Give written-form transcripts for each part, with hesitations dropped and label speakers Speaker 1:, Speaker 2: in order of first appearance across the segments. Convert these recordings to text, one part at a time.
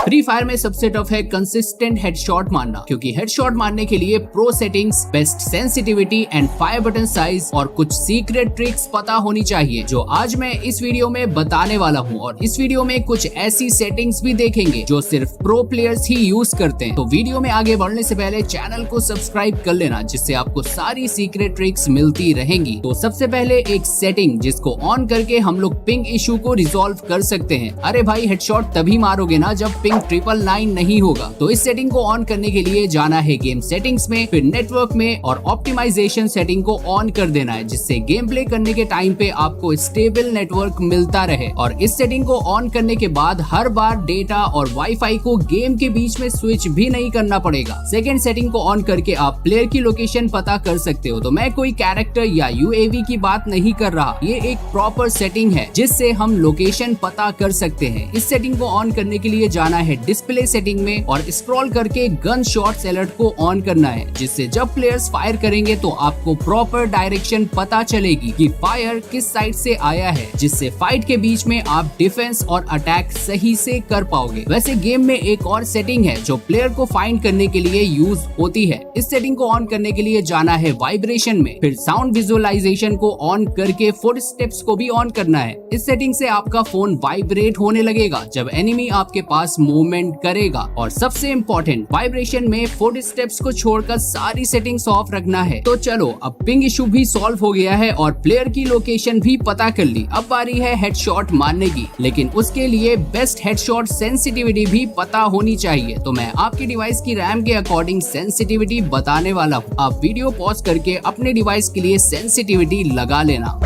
Speaker 1: Free fire में सबसे tough है कंसिस्टेंट हेडशॉट मारना, क्योंकि हेडशॉट मारने के लिए pro settings, best sensitivity and fire button size और कुछ सीक्रेट ट्रिक्स पता होनी चाहिए, जो आज मैं इस वीडियो में बताने वाला हूँ। और इस वीडियो में कुछ ऐसी सेटिंग्स भी देखेंगे जो सिर्फ प्रो प्लेयर्स ही यूज करते हैं। तो वीडियो में आगे बढ़ने से पहले चैनल को सब्सक्राइब कर लेना, जिससे आपको सारी सीक्रेट ट्रिक्स मिलती रहेंगी। तो सबसे पहले एक सेटिंग जिसको ऑन करके हम लोग पिंग इशू को रिजॉल्व कर सकते हैं। अरे भाई, हेडशॉट तभी मारोगे ना जब पिंग 999 नहीं होगा। तो इस सेटिंग को ऑन करने के लिए जाना है गेम सेटिंग्स में, फिर नेटवर्क में और ऑप्टिमाइजेशन सेटिंग को ऑन कर देना है, जिससे गेम प्ले करने के टाइम पे आपको स्टेबल नेटवर्क मिलता रहे। और इस सेटिंग को ऑन करने के बाद हर बार डेटा और वाईफाई को गेम के बीच में स्विच भी नहीं करना पड़ेगा। सेकेंड सेटिंग को ऑन करके आप प्लेयर की लोकेशन पता कर सकते हो। तो मैं कोई कैरेक्टर या यूएवी की बात नहीं कर रहा, ये एक प्रॉपर सेटिंग है जिससे हम लोकेशन पता कर सकते हैं। इस सेटिंग को ऑन करने के लिए जाना है डिस्प्ले सेटिंग में और स्क्रॉल करके गन शॉट्स अलर्ट को ऑन करना है, जिससे जब प्लेयर्स फायर करेंगे तो आपको प्रॉपर डायरेक्शन पता चलेगी कि फायर किस साइड से आया है, जिससे फाइट के बीच में आप डिफेंस और अटैक सही से कर पाओगे। वैसे गेम में एक और सेटिंग है जो प्लेयर को फाइंड करने के लिए यूज होती है। इस सेटिंग को ऑन करने के लिए जाना है वाइब्रेशन में, फिर साउंड विजुअलाइजेशन को ऑन करके फुटस्टेप्स को भी ऑन करना है। इस सेटिंग से आपका फोन वाइब्रेट होने लगेगा जब एनिमी आपके पास मूवमेंट करेगा। और सबसे इम्पोर्टेंट, वाइब्रेशन में फुटस्टेप्स को छोड़कर सारी सेटिंग्स ऑफ रखना है। तो चलो, अब पिंग इशू भी सॉल्व हो गया है और प्लेयर की लोकेशन भी पता कर ली। अब बारी है हेडशॉट मारने की, लेकिन उसके लिए बेस्ट हेडशॉट सेंसिटिविटी भी पता होनी चाहिए। तो मैं आपकी डिवाइस की रैम के अकॉर्डिंग सेंसिटिविटी बताने वाला हूँ। आप वीडियो पॉज करके अपने डिवाइस के लिए सेंसिटिविटी लगा लेना।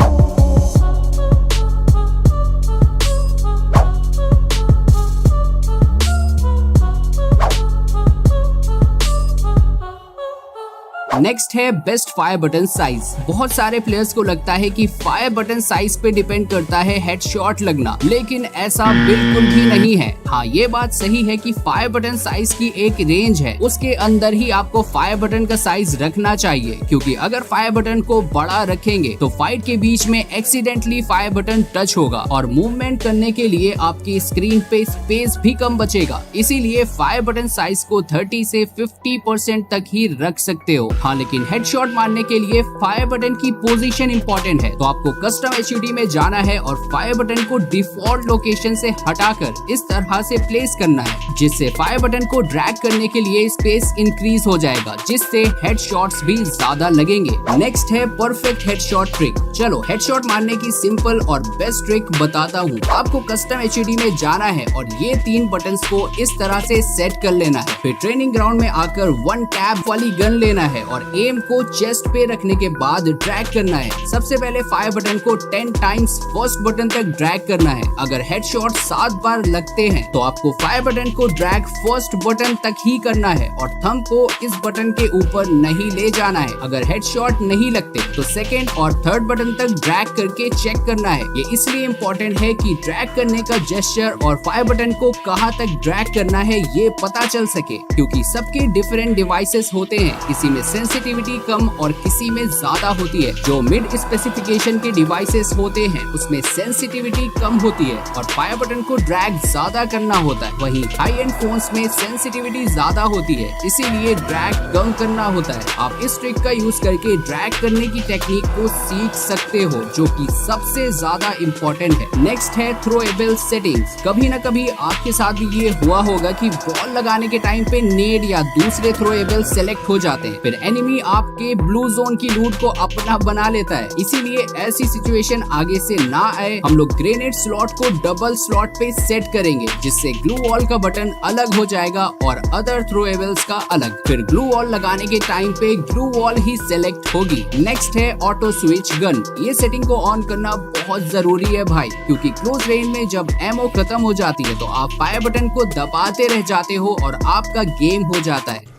Speaker 1: नेक्स्ट है बेस्ट फायर बटन साइज। बहुत सारे प्लेयर्स को लगता है कि फायर बटन साइज पे डिपेंड करता है हेडशॉट लगना, लेकिन ऐसा बिल्कुल भी नहीं है। हाँ, ये बात सही है कि फायर बटन साइज की एक रेंज है, उसके अंदर ही आपको फायर बटन का साइज रखना चाहिए, क्योंकि अगर फायर बटन को बड़ा रखेंगे तो फाइट के बीच में एक्सीडेंटली फायर बटन टच होगा और मूवमेंट करने के लिए आपकी स्क्रीन पे स्पेस भी कम बचेगा। इसीलिए फायर बटन साइज को 30 से 50% तक ही रख सकते हो। हाँ, लेकिन हेडशॉट मारने के लिए फायर बटन की पोजीशन इंपॉर्टेंट है। तो आपको कस्टम HUD में जाना है और फायर बटन को डिफॉल्ट लोकेशन से हटाकर इस तरह से प्लेस करना है, जिससे फायर बटन को ड्रैग करने के लिए स्पेस इंक्रीज हो जाएगा, जिससे हेडशॉट्स भी ज्यादा लगेंगे। नेक्स्ट है परफेक्ट हेडशॉट ट्रिक। चलो, हेडशॉट मारने की सिंपल और बेस्ट ट्रिक बताता हूँ। आपको कस्टम HUD में जाना है और ये 3 बटन्स को इस तरह से सेट कर लेना है। फिर ट्रेनिंग ग्राउंड में आकर 1 टैब वाली गन लेना है और एम को चेस्ट पे रखने के बाद ड्रैग करना है। सबसे पहले फायर बटन को 10 टाइम्स फर्स्ट बटन तक ड्रैग करना है। अगर हेडशॉट 7 बार लगते हैं तो आपको फायर बटन को ड्रैग फर्स्ट बटन तक ही करना है और थंब को इस बटन के ऊपर नहीं ले जाना है। अगर हेडशॉट नहीं लगते तो सेकेंड और थर्ड बटन तक ड्रैग करके चेक करना है। ये इसलिए इम्पोर्टेंट है कि ड्रैग करने का जेस्चर और फायर बटन को कहाँ तक ड्रैग करना है ये पता चल सके, क्योंकि सबके डिफरेंट डिवाइसेस होते हैं। किसी में सेंसिटिविटी कम और किसी में ज्यादा होती है। जो मिड स्पेसिफिकेशन के डिवाइसेस होते हैं उसमें सेंसिटिविटी कम होती है और फायर बटन को ड्रैग ज्यादा करना होता है। वहीं हाई एंड फोन्स में सेंसिटिविटी ज्यादा होती है, इसीलिए ड्रैग कम करना होता है। आप इस ट्रिक का यूज करके ड्रैग करने की टेक्निक को सीख सकते हो, जो कि सबसे ज्यादा इम्पोर्टेंट है। नेक्स्ट है थ्रोएबल सेटिंग्स। कभी न कभी आपके साथ भी ये हुआ होगा कि बॉल लगाने के टाइम पे नेड या दूसरे थ्रोएबल सेलेक्ट हो जाते हैं, फिर एनिमी आपके ब्लू जोन की लूट को अपना बना लेता है। इसीलिए ऐसी सिचुएशन आगे से ना आए, हम लोग ग्रेनेड स्लॉट को डबल स्लॉट पे सेट करेंगे, जिससे ग्लू वॉल का बटन अलग हो जाएगा और अदर थ्रोएबल्स का अलग। फिर ग्लू वॉल लगाने के टाइम पे ग्लू वॉल ही सेलेक्ट होगी। नेक्स्ट है ऑटो स्विच गन। ये सेटिंग को ऑन करना बहुत जरूरी है भाई, क्योंकि क्लोज रेंज में जब एमओ खत्म हो जाती है तो आप फायर बटन को दबाते रह जाते हो और आपका गेम हो जाता है।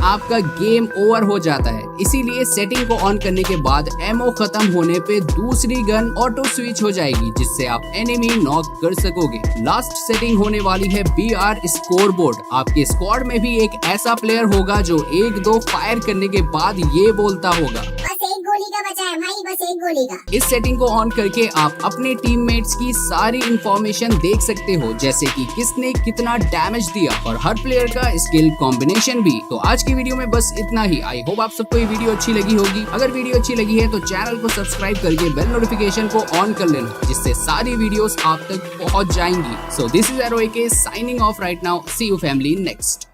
Speaker 1: आपका गेम ओवर हो जाता है। इसीलिए सेटिंग को ऑन करने के बाद एमओ खत्म होने पे दूसरी गन ऑटो स्विच हो जाएगी, जिससे आप एनिमी नॉक कर सकोगे। लास्ट सेटिंग होने वाली है BR स्कोर बोर्ड। आपके स्क्वाड में भी एक ऐसा प्लेयर होगा जो 1-2 फायर करने के बाद ये बोलता होगा,
Speaker 2: बस एक गोली का तो बचा है भाई बस एक गोली का।
Speaker 1: इस सेटिंग को ऑन करके आप अपने टीममेट्स की सारी इंफॉर्मेशन देख सकते हो, जैसे कि किसने कितना डैमेज दिया और हर प्लेयर का स्किल कॉम्बिनेशन भी। तो आज की वीडियो में बस इतना ही। आई होप आप सबको ये वीडियो अच्छी लगी होगी। अगर वीडियो अच्छी लगी है तो चैनल को सब्सक्राइब करके बेल नोटिफिकेशन को ऑन कर लेना, जिससे सारी वीडियोस आप तक पहुंच जाएंगी। So this is ROAK signing off right now. See you family next.